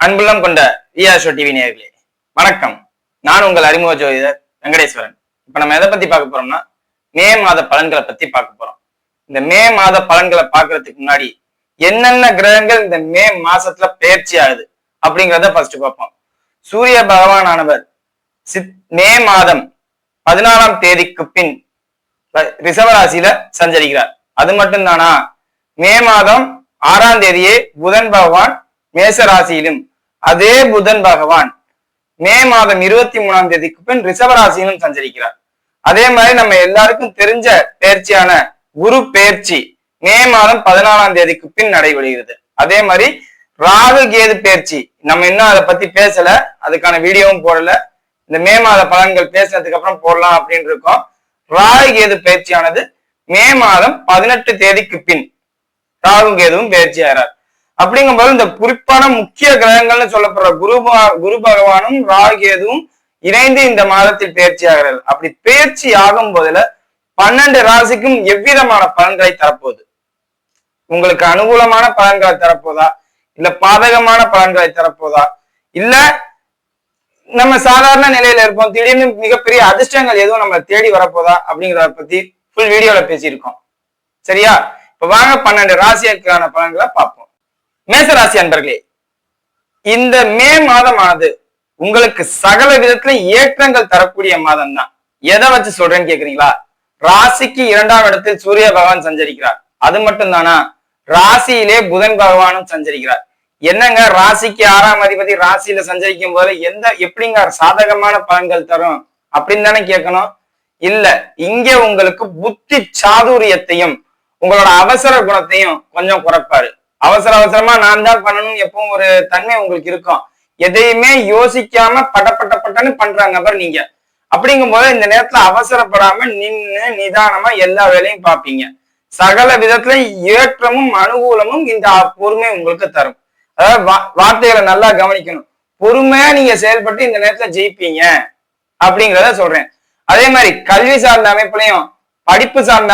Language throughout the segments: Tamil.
அன்புள்ளம் கொண்ட விஆர்ஷோ டிவி நேயர்களே வணக்கம். நான் உங்கள் அறிமுக ஜோதிடர் வெங்கடேஸ்வரன். இப்ப நம்ம எதை பத்தி பார்க்க போறோம்னா மே மாத பலன்களை பத்தி பார்க்க போறோம். இந்த மே மாத பலன்களை பார்க்கறதுக்கு முன்னாடி என்னென்ன கிரகங்கள் இந்த மே மாசத்துல பயிற்சி ஆகுது அப்படிங்கிறத ஃபர்ஸ்ட் பார்ப்போம். சூரிய பகவானானவர் மே மாதம் 14ஆம் தேதிக்கு பின் ரிஷபராசியில சஞ்சரிக்கிறார். அது மட்டும் தானா, மே மாதம் 6ஆம் தேதியே புதன் பகவான் மேச ராசியிலும், அதே புதன் பகவான் மே மாதம் 23ஆம் தேதிக்கு பின் ரிஷபராசியிலும் சஞ்சரிக்கிறார். அதே மாதிரி நம்ம எல்லாருக்கும் தெரிஞ்ச பயிற்சியான குரு பயிற்சி மே மாதம் 14ஆம் தேதிக்கு பின் நடைபெறுகிறது. அதே மாதிரி ராகு கேது பயிற்சி நம்ம இன்னும் அதை பத்தி பேசல, அதுக்கான வீடியோவும் போடல. இந்த மே மாத பலன்கள் பேசினதுக்கு அப்புறம் போடலாம் அப்படின்னு இருக்கோம். ராகு கேது பயிற்சியானது மே மாதம் 18 தேதிக்கு பின் ராகு கேதுவும் பயிற்சி ஆகிறார். அப்படிங்கும்போது இந்த குறிப்பான முக்கிய கிரகங்கள்னு சொல்லப்படுற குரு பகவானும் ராகு கேதுவும் இணைந்து இந்த மாதத்தில் பயிற்சி ஆகிறார்கள். அப்படி பயிற்சி ஆகும் போதுல 12 ராசிக்கும் எவ்விதமான பலன்களை தரப்போகுது, உங்களுக்கு அனுகூலமான பலன்களை தரப்போதா, இல்ல பாதகமான பலன்களை தரப்போதா, இல்ல நம்ம சாதாரண நிலையில இருப்போம், திடீர்னு மிகப்பெரிய அதிர்ஷ்டங்கள் எதுவும் நம்ம தேடி வரப்போதா அப்படிங்கிறத பத்தி ஃபுல் வீடியோல பேசியிருக்கோம். சரியா? இப்ப வாங்க 12 ராசிக்கான பலன்களை பார்ப்போம். மேசராசி அன்பர்களே, இந்த மே மாதமானது உங்களுக்கு சகல விதத்துல ஏற்றங்கள் தரக்கூடிய மாதம் தான். எதை வச்சு சொல்றேன்னு கேக்குறீங்களா? ராசிக்கு 2ஆம் இடத்தில் சூரிய பகவான் சஞ்சரிக்கிறார். அது மட்டும் தானா, ராசியிலே புதன் பகவானும் சஞ்சரிக்கிறார். என்னங்க, ராசிக்கு 6ஆம் அதிபதி ராசியில சஞ்சரிக்கும் போது எப்படிங்க சாதகமான பலன்கள் தரும் அப்படின்னு தானே கேட்கணும். இல்ல, இங்க உங்களுக்கு புத்தி சாதுரியத்தையும் உங்களோட அவசர குணத்தையும் கொஞ்சம் குறைப்பாரு. அவசரமா நான் தான் பண்ணணும் எப்பவும் ஒரு தன்மை உங்களுக்கு இருக்கும். எதையுமே யோசிக்காம பட்டன்னு பண்றாங்க அப்புறம் நீங்க. அப்படிங்கும் போது இந்த நேரத்துல அவசரப்படாம நின்னு நிதானமா எல்லா வேலையும் பார்ப்பீங்க. சகல விதத்துல ஏற்றமும் அனுகூலமும் இந்த பொறுமை உங்களுக்கு தரும். அதாவது வார்த்தைகளை நல்லா கவனிக்கணும். பொறுமையா நீங்க செயல்பட்டு இந்த நேரத்துல ஜெயிப்பீங்க அப்படிங்கிறத சொல்றேன். அதே மாதிரி கல்வி சார்ந்த அமைப்புலையும் படிப்பு சார்ந்த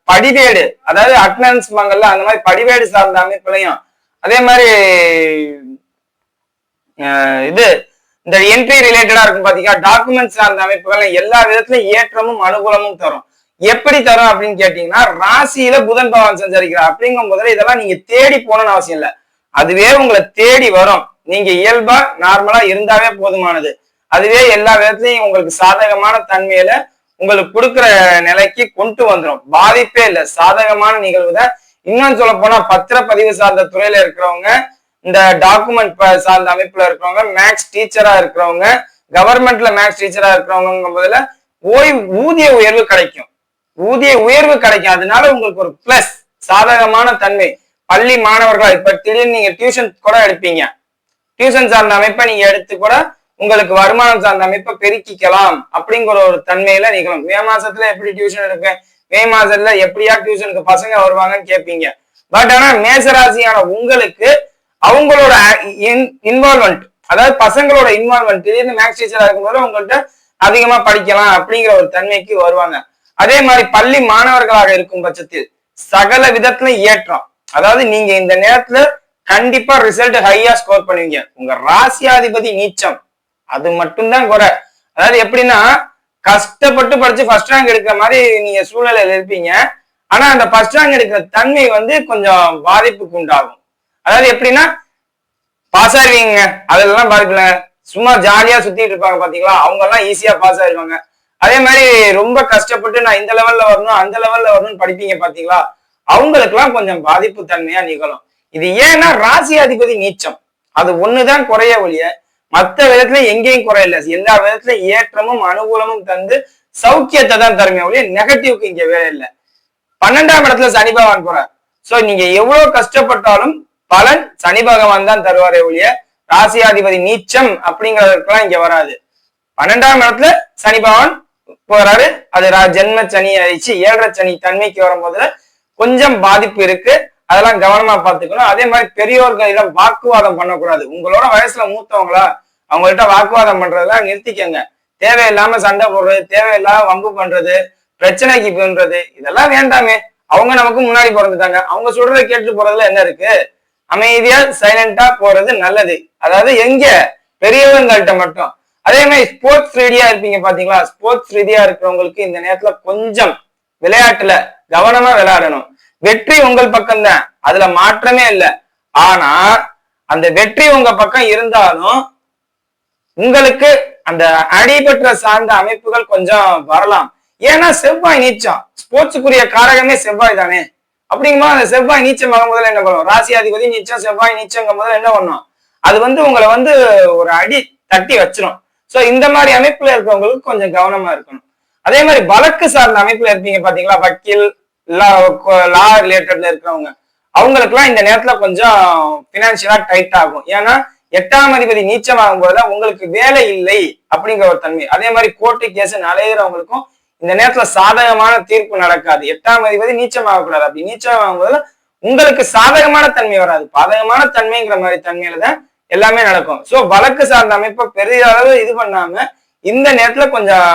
படிவேடு, அதாவது அட்டனன்ஸ் மங்கல்ல அந்த மாதிரி படிவேடு சார்ந்த அமைப்புலையும், அதே மாதிரி இந்த என்ட்ரி ரிலேட்டடா இருக்கும் பாத்தீங்கன்னா டாக்குமெண்ட் சார்ந்த அமைப்புகள் எல்லா விதத்திலும் ஏற்றமும் அனுகூலமும் தரும். எப்படி தரும் அப்படின்னு கேட்டீங்கன்னா, ராசியில புதன் பகவான் சஞ்சரிக்கிறார். அப்படிங்கும் போது இதெல்லாம் நீங்க தேடி போகணும்னு அவசியம் இல்லை, அதுவே உங்களை தேடி வரும். நீங்க இயல்பா நார்மலா இருந்தாவே போதுமானது. அதுவே எல்லா விதத்திலையும் உங்களுக்கு சாதகமான தன்மையில உங்களுக்கு கொடுக்குற நிலைக்கு கொண்டு வந்துடும். பாதிப்பே இல்லை, சாதகமான நிகழ்வு தான். இன்னும் சொல்ல போனா பத்திரப்பதிவு சார்ந்த துறையில இருக்கிறவங்க, இந்த டாக்குமெண்ட் சார்ந்த அமைப்புல இருக்கிறவங்க, மேக்ஸ் டீச்சரா இருக்கிறவங்க, கவர்மெண்ட்ல மேக்ஸ் டீச்சரா இருக்கிறவங்க போதுல ஊதிய உயர்வு கிடைக்கும். அதனால உங்களுக்கு ஒரு பிளஸ் சாதகமான தன்மை. பள்ளி மாணவர்கள் இப்ப திடீர்னு நீங்க டியூஷன் கூட எடுப்பீங்க, டியூஷன் சார்ந்த அமைப்பை நீங்க எடுத்து கூட உங்களுக்கு வருமானம் சார்ந்த அமைப்பை பெருக்கிக்கலாம் அப்படிங்கிற ஒரு தன்மையில நிகழும். மே மாசத்துல எப்படி டியூஷன் எடுப்பேன், மே மாசத்துல எப்படியா டியூஷனுக்கு பசங்க வருவாங்கன்னு கேட்பீங்க. பட் ஆனா மேசராசியான உங்களுக்கு அவங்களோட இன்வால்மெண்ட், அதாவது பசங்களோட இன்வால்மெண்ட், திடீர்னு மேக்ஸ் டீச்சரா இருக்கும்போது உங்கள்கிட்ட அதிகமா படிக்கலாம் அப்படிங்கிற ஒரு தன்மைக்கு வருவாங்க. அதே மாதிரி பள்ளி மாணவர்களாக இருக்கும் பட்சத்தில் சகல விதத்துல ஏற்றம். அதாவது நீங்க இந்த நேரத்துல கண்டிப்பா ரிசல்ட் ஹையா ஸ்கோர் பண்ணுவீங்க. உங்க ராசியாதிபதி நீச்சம், அது மட்டும்தான் குறை. அதாவது எப்படின்னா, கஷ்டப்பட்டு படிச்சு ஃபர்ஸ்ட் ரேங்க் எடுக்கிற மாதிரி நீங்க சூழ்நிலையில இருப்பீங்க. ஆனா அந்த ஃபர்ஸ்ட் ரேங்க் எடுக்கிற தன்மை கொஞ்சம் பாதிப்புக்கு உண்டாகும். அதாவது எப்படின்னா, பாஸ் ஆயிருவீங்க, அதெல்லாம் பாதிப்பு இல்லைங்க. சும்மா ஜாலியா சுத்திட்டு இருப்பாங்க பாத்தீங்களா, அவங்க எல்லாம் ஈஸியா பாஸ் ஆயிருவாங்க. அதே மாதிரி ரொம்ப கஷ்டப்பட்டு நான் இந்த லெவல்ல வரணும் அந்த லெவல்ல வரணும்னு படிப்பீங்க பாத்தீங்களா, அவங்களுக்கு எல்லாம் கொஞ்சம் பாதிப்பு தன்மையா நிகழும். இது ஏன்னா ராசி அதிபதி நீச்சம், அது ஒண்ணுதான் குறைய ஒழிய மற்ற விதத்துல எங்கேயும் குறையில்லை. எல்லா விதத்துல ஏற்றமும் அனுகூலமும் தந்து சௌக்கியத்தை தான் தருமே ஒழிய நெகட்டிவ்க்கு இங்க வேலை இல்லை. 12ஆம் இடத்துல சனி பகவான் போறார். சோ நீங்க எவ்வளவு கஷ்டப்பட்டாலும் பலன் சனி பகவான் தான் தருவாரே ஒழிய ராசியாதிபதி நீச்சம் அப்படிங்கிறதுக்கெல்லாம் இங்க வராது. 12ஆம் இடத்துல சனி பகவான் போறாரு, அது ஜென்ம சனி ஆயிடுச்சு. 7.5 சனி தன்மைக்கு வரும்போதுல கொஞ்சம் பாதிப்பு இருக்கு, அதெல்லாம் கவனமா பாத்துக்கணும். அதே மாதிரி பெரியோர்களிடம் வாக்குவாதம் பண்ணக்கூடாது. உங்களோட வயசுல மூத்தவங்களா அவங்கள்ட்ட வாக்குவாதம் பண்றதெல்லாம் நிறுத்திக்கங்க. தேவையில்லாம சண்டை போடுறது, தேவையில்லாம வம்பு பண்றது, பிரச்சனைக்கு பண்றது, இதெல்லாம் வேண்டாமே. அவங்க நமக்கு முன்னாடி பிறந்துட்டாங்க, அவங்க சொல்றதை கேட்டு போறதுல என்ன இருக்கு? அமைதியா சைலண்டா போறது நல்லது. அதாவது எங்க பெரியவங்கள்ட்ட மட்டும். அதே மாதிரி ஸ்போர்ட்ஸ் ரீதியா இருப்பீங்க பாத்தீங்களா, ஸ்போர்ட்ஸ் ரீதியா இருக்கிறவங்களுக்கு இந்த நேரத்துல கொஞ்சம் விளையாட்டுல கவனமா விளையாடணும். வெற்றி உங்கள் பக்கம் தான், அதுல மாற்றமே இல்லை. ஆனா அந்த வெற்றி உங்க பக்கம் இருந்தாலும் உங்களுக்கு அந்த அடிபற்ற சார்ந்த அமைப்புகள் கொஞ்சம் வரலாம். ஏன்னா செவ்வாய் நீச்சம், ஸ்போர்ட்ஸுக்குரிய காரகமே செவ்வாய் தானே. அப்படிங்கும்போது அந்த செவ்வாய் நீச்சம் ஆகும் முதல்ல என்ன பண்ணும், ராசியாதிபதி நீச்சம் செவ்வாய் நீச்சம் முதல்ல என்ன பண்ணும், அது உங்களை ஒரு அடி தட்டி வச்சிரும். சோ இந்த மாதிரி அமைப்புல இருக்கிறவங்களுக்கு கொஞ்சம் கவனமா இருக்கணும். அதே மாதிரி வழக்கு சார்ந்த அமைப்புல இருப்பீங்க பாத்தீங்களா, வக்கீல் லா ரிலேட்டட்ல இருக்கிறவங்க, அவங்களுக்கு எல்லாம் இந்த நேரத்துல கொஞ்சம் பினான்சியலா டைட் ஆகும். ஏன்னா 8ஆம் அதிபதி நீச்சமாகும் போதுதான் உங்களுக்கு வேலை இல்லை அப்படிங்கிற ஒரு தன்மை. அதே மாதிரி கோர்ட்டு கேஸ் அலைகிறவங்களுக்கும் இந்த நேரத்துல சாதகமான தீர்ப்பு நடக்காது. 8ஆம் அதிபதி நீச்சமாகக்கூடாது. அப்படி நீச்சமாகும் போது உங்களுக்கு சாதகமான தன்மை வராது, பாதகமான தன்மைங்கிற மாதிரி தன்மையில தான் எல்லாமே நடக்கும். சோ வழக்கு சார்ந்த அமைப்பை பெரிய அளவு இது பண்ணாம இந்த நேரத்துல கொஞ்சம்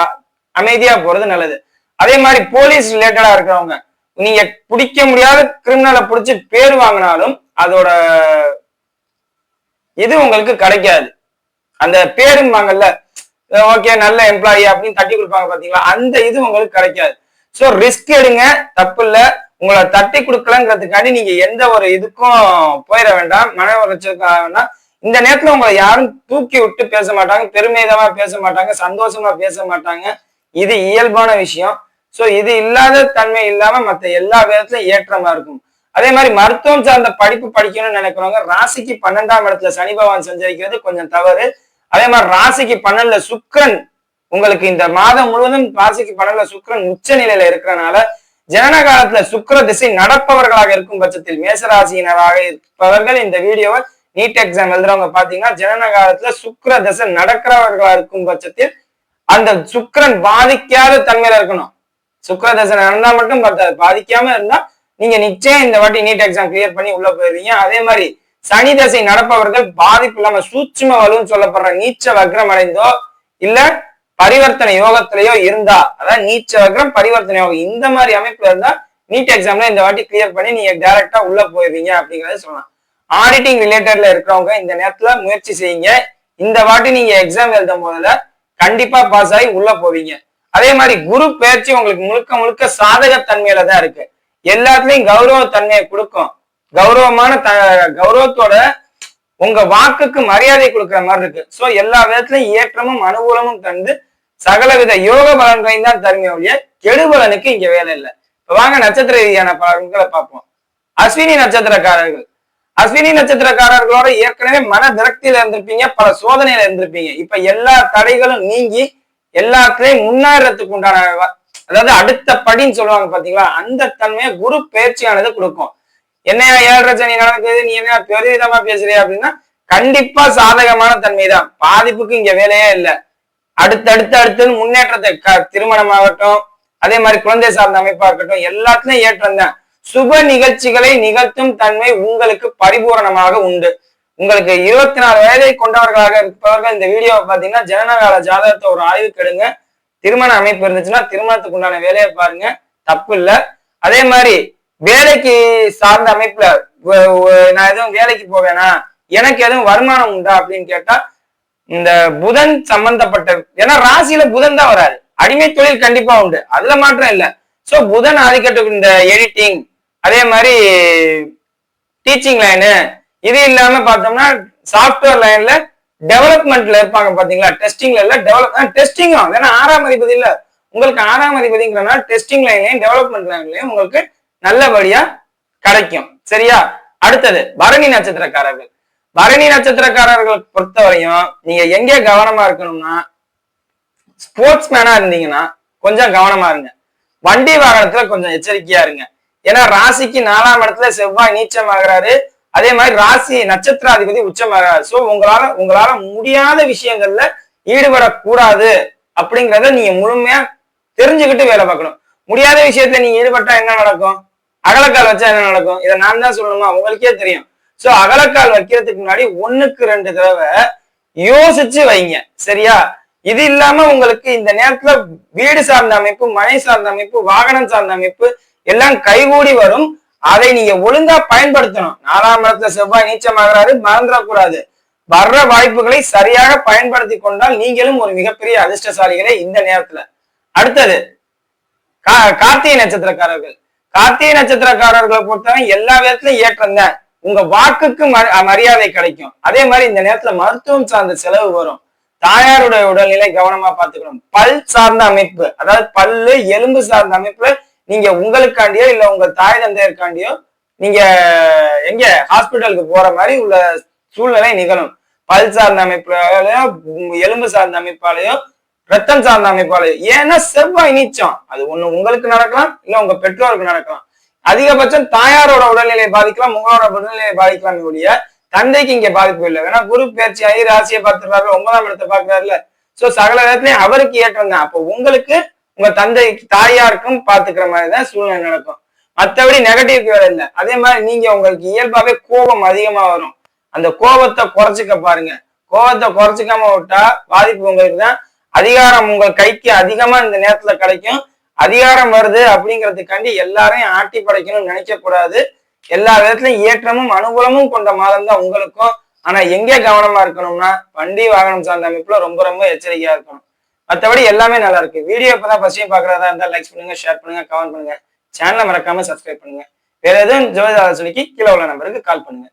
அமைதியா போறது நல்லது. அதே மாதிரி போலீஸ் ரிலேட்டடா இருக்கிறவங்க, நீங்க பிடிக்க முடியாத கிரிமினலை பிடிச்சி பேர் வாங்கினாலும் அதோட இது உங்களுக்கு கிடைக்காது. அந்த பேரும்பாங்கல்ல, ஓகே நல்ல எம்ப்ளாயி அப்படின்னு தட்டி கொடுப்பாங்க பாத்தீங்களா, அந்த இது உங்களுக்கு கிடைக்காது. சோ ரிஸ்க் எடுங்க, தப்பு இல்ல. உங்களை தட்டி கொடுக்கலங்கிறதுக்காண்டி நீங்க எந்த ஒரு இதுக்கும் போயிட வேண்டாம், மன உளைச்சலுக்காக வேண்டாம். இந்த நேரத்துல உங்களை யாரும் தூக்கி விட்டு பேச மாட்டாங்க, பெருமிதமா பேச மாட்டாங்க, சந்தோஷமா பேச மாட்டாங்க. இது இயல்பான விஷயம். சோ இது இல்லாத தன்மை இல்லாம மற்ற எல்லா விதத்திலும் ஏற்றமா இருக்கும். அதே மாதிரி மருத்துவம் சார்ந்த படிப்பு படிக்கணும்னு நினைக்கிறவங்க, ராசிக்கு 12ஆம் இடத்துல சனி பகவான் சஞ்சரிக்கிறது கொஞ்சம் தவறு. அதே மாதிரி ராசிக்கு 12ல சுக்கிரன், உங்களுக்கு இந்த மாதம் முழுவதும் ராசிக்கு 12ல சுக்கிரன் உச்ச நிலையில இருக்கிறனால ஜனன காலத்துல சுக்கிர திசை நடப்பவர்களாக இருக்கும் பட்சத்தில், மேசராசியினராக இருப்பவர்கள் இந்த வீடியோவை நீட் எக்ஸாம் எழுதுறவங்க பாத்தீங்கன்னா, ஜனன காலத்துல சுக்கிர திசை நடக்கிறவர்களா இருக்கும் பட்சத்தில் அந்த சுக்கிரன் பாதிக்காத தன்மையில இருக்கணும். சுக்கிர திசை நடந்தா மட்டும் பார்த்தாது, பாதிக்காம இருந்தா நீங்க நிச்சயம் இந்த வாட்டி நீட் எக்ஸாம் கிளியர் பண்ணி உள்ள போயிருவீங்க. அதே மாதிரி சனி தசை நடப்பவர்கள் பாதிப்பு இல்லாம சூட்சும வலுன்னு சொல்லப்படுற நீச்ச வக்ரம் அடைந்தோ இல்ல பரிவர்த்தனை யோகத்திலேயோ இருந்தா, அதாவது நீச்ச வக்ரம் பரிவர்த்தனை யோகம் இந்த மாதிரி அமைப்புல இருந்தா நீட் எக்ஸாம்ல இந்த வாட்டி கிளியர் பண்ணி நீங்க டைரக்டா உள்ள போயிருவீங்க அப்படிங்கறத சொல்லலாம். ஆடிட்டிங் ரிலேட்டட்ல இருக்கிறவங்க இந்த நேரத்துல முயற்சி செய்யுங்க. இந்த வாட்டி நீங்க எக்ஸாம் எழுதும் போதுல கண்டிப்பா பாஸ் ஆகி உள்ள போவீங்க. அதே மாதிரி குரு பயிற்சி உங்களுக்கு முழுக்க முழுக்க சாதக தன்மையில தான் இருக்கு. எல்லாத்துலயும் கௌரவ தன்மையை கொடுக்கும். கௌரவத்தோட உங்க வாக்குக்கு மரியாதை கொடுக்குற மாதிரி இருக்கு. சோ எல்லா விதத்திலையும் ஏற்றமும் அனுகூலமும் தந்து சகலவித யோக பலன்களையும் தான் தருமைய ஒழிய கெடுபலனுக்கு இங்க வேலை இல்லை. இப்ப வாங்க நட்சத்திர ரீதியான பலன்களை பார்ப்போம். அஸ்வினி நட்சத்திரக்காரர்கள், அஸ்வினி நட்சத்திரக்காரர்களோட ஏற்கனவே மன விரக்தியில இருந்திருப்பீங்க, பல சோதனையில இருந்திருப்பீங்க. இப்ப எல்லா தடைகளும் நீங்கி எல்லாத்துலயும் முன்னேறதுக்கு உண்டான, அதாவது அடுத்த படின்னு சொல்லுவாங்க பாத்தீங்களா, அந்த தன்மையை குரு பயிற்சியானது கொடுக்கும். என்னையா 7.5 சனி நடக்குது, நீ என்ன பெருவிதமா பேசுறியா அப்படின்னா, கண்டிப்பா சாதகமான தன்மை தான். பாதிப்புக்கு இங்க வேலையே இல்லை. அடுத்தடுத்து முன்னேற்றத்தை, திருமணமாகட்டும் அதே மாதிரி குழந்தை சார்ந்த அமைப்பா இருக்கட்டும், எல்லாத்துலயும் ஏற்றம் தான். சுப நிகழ்ச்சிகளை நிகழ்த்தும் தன்மை உங்களுக்கு பரிபூரணமாக உண்டு. உங்களுக்கு 24 வயதை கொண்டவர்களாக இருப்பவர்கள் இந்த வீடியோவை பாத்தீங்கன்னா ஜனனகால ஜாதகத்தை ஒரு ஆய்வுக்கு எடுங்க. திருமண அமைப்பு இருந்துச்சுன்னா திருமணத்துக்கு உண்டான வேலையை பாருங்க, தப்பு இல்லை. அதே மாதிரி வேலைக்கு சார்ந்த அமைப்புல நான் எதுவும் வேலைக்கு போவேனா, எனக்கு எதுவும் வருமானம் உண்டா அப்படின்னு கேட்டா, இந்த புதன் சம்பந்தப்பட்ட, ஏன்னா ராசியில புதன் தான் வராது, அடிமை தொழில் கண்டிப்பா உண்டு, அதுல மாற்றம் இல்லை. சோ புதன் ஆதிக்கத்துக்கு இந்த எடிட்டிங், அதே மாதிரி டீச்சிங் லைனு, இது இல்லாம பார்த்தோம்னா சாஃப்ட்வேர் லைன்ல டெவலப்மெண்ட்ல இருப்பாங்க பாத்தீங்களா, டெஸ்டிங்ல இல்ல டெஸ்டிங்கும், ஏன்னா 6ஆம் அதிபதி இல்ல உங்களுக்கு, 6ஆம் அதிபதிங்கிறனால டெஸ்டிங் லைன்லயும் டெவலப்மெண்ட் லைன்லயும் உங்களுக்கு நல்லபடியா கிடைக்கும். சரியா? அடுத்தது பரணி நட்சத்திரக்காரர்கள். பரணி நட்சத்திரக்காரர்கள் பொறுத்தவரையும் நீங்க எங்கே கவனமா இருக்கணும்னா, ஸ்போர்ட்ஸ் மேனா இருந்தீங்கன்னா கொஞ்சம் கவனமா இருங்க. வண்டி வாகனத்துல கொஞ்சம் எச்சரிக்கையா இருங்க. ஏன்னா ராசிக்கு 4ஆம் இடத்துல செவ்வாய் நீச்சம் ஆகிறாரு. அதே மாதிரி ராசி நட்சத்திராதிபதி உச்சமாகிறாரு. சோ உங்களால முடியாத விஷயங்கள்ல ஈடுபடக்கூடாது அப்படிங்கிறத நீங்க முழுமையா தெரிஞ்சுக்கிட்டு வேலை பார்க்கணும். முடியாத விஷயத்துல நீங்க ஈடுபட்டா என்ன நடக்கும், அகலக்கால் வச்சா என்ன நடக்கும், இதை நான் தான் சொல்லணுமா, உங்களுக்கே தெரியும். சோ அகலக்கால் வைக்கிறதுக்கு முன்னாடி 1க்கு 2 தடவை யோசிச்சு வைங்க. சரியா? இது இல்லாம உங்களுக்கு இந்த நேரத்துல வீடு சார்ந்த அமைப்பு, மனை சார்ந்த அமைப்பு, வாகனம் சார்ந்த அமைப்பு எல்லாம் கைகூடி வரும். அதை நீங்க ஒழுங்கா பயன்படுத்தணும். 4ஆம் இடத்துல செவ்வாய் நீச்சமாகிறாரு, மறந்துடக்கூடாது. வர்ற வாய்ப்புகளை சரியாக பயன்படுத்தி கொண்டால் நீங்களும் ஒரு மிகப்பெரிய அதிர்ஷ்டசாலிகளே இந்த நேரத்துல. அடுத்தது கார்த்திகை நட்சத்திரக்காரர்கள். கார்த்திகை நட்சத்திரக்காரர்களை பொறுத்தவரை எல்லா விதத்திலும் ஏற்றம் தான். உங்க வாக்குக்கு மரியாதை கிடைக்கும். அதே மாதிரி இந்த நேரத்துல மருத்துவம் சார்ந்த செலவு வரும். தாயாருடைய உடல்நிலை கவனமா பார்த்துக்கணும். பல் சார்ந்த அமைப்பு, அதாவது பல்லு எலும்பு சார்ந்த அமைப்புல நீங்க உங்களுக்காண்டியோ இல்ல உங்க தாய் தந்தையருக்காண்டியோ நீங்க எங்க ஹாஸ்பிட்டலுக்கு போற மாதிரி உள்ள சூழ்நிலை நிகழும். பல் சார்ந்த அமைப்பாலேயோ எலும்பு சார்ந்த அமைப்பாலேயோ ரத்தம் சார்ந்த அமைப்பாலேயோ. ஏன்னா செவ்வாய் நீச்சம். அது ஒண்ணு உங்களுக்கு நடக்கலாம், இல்ல உங்க பெற்றோருக்கு நடக்கலாம். அதிகபட்சம் தாயாரோட உடல்நிலையை பாதிக்கலாம், உங்களோட உடல்நிலையை பாதிக்கலாம். கூடிய தந்தைக்கு இங்க பாதிப்பு இல்லை. ஏன்னா குரு பயிற்சி ஆகி ராசியை பார்த்துறாரு, 9ஆம் இடத்தை பாக்குறாருல. சோ சகல இடத்துலயும் அவருக்கு ஏற்றம் தான். அப்போ உங்களுக்கு உங்க தந்தை தாயாருக்கும் பாத்துக்கிற மாதிரிதான் சூழ்நிலை நடக்கும். மற்றபடி நெகட்டிவ் வேலை இல்லை. அதே மாதிரி நீங்க உங்களுக்கு இயல்பாவே கோபம் அதிகமா வரும். அந்த கோபத்தை குறைச்சிக்க பாருங்க. கோபத்தை குறைச்சிக்காம விட்டா பாதிப்பு உங்களுக்கு தான். அதிகாரம் உங்கள் கைக்கு அதிகமா இந்த நேரத்துல கிடைக்கும். அதிகாரம் வருது அப்படிங்கிறதுக்காண்டி எல்லாரையும் ஆட்டி படைக்கணும்னு நினைக்க கூடாது. எல்லா விதத்திலையும் ஏற்றமும் அனுகூலமும் கொண்ட மாதம் தான் உங்களுக்கும். ஆனா எங்கே கவனமா இருக்கணும்னா வண்டி வாகனம் சார்ந்த அமைப்புல ரொம்ப ரொம்ப எச்சரிக்கையா இருக்கணும். மற்றபடி எல்லாமே நல்லா இருக்கு. வீடியோ இப்பதான் ஃபர்ஸ்ட் டைம் பாக்குறதா இருந்தா லைக் பண்ணுங்க, ஷேர் பண்ணுங்க, கமெண்ட் பண்ணுங்க. சேனலை மறக்காம சப்ஸ்கிரைப் பண்ணுங்க. வேற எதுவும் ஜோதிட ஆலோசனைக்கு கீழே உள்ள நம்பருக்கு கால் பண்ணுங்க.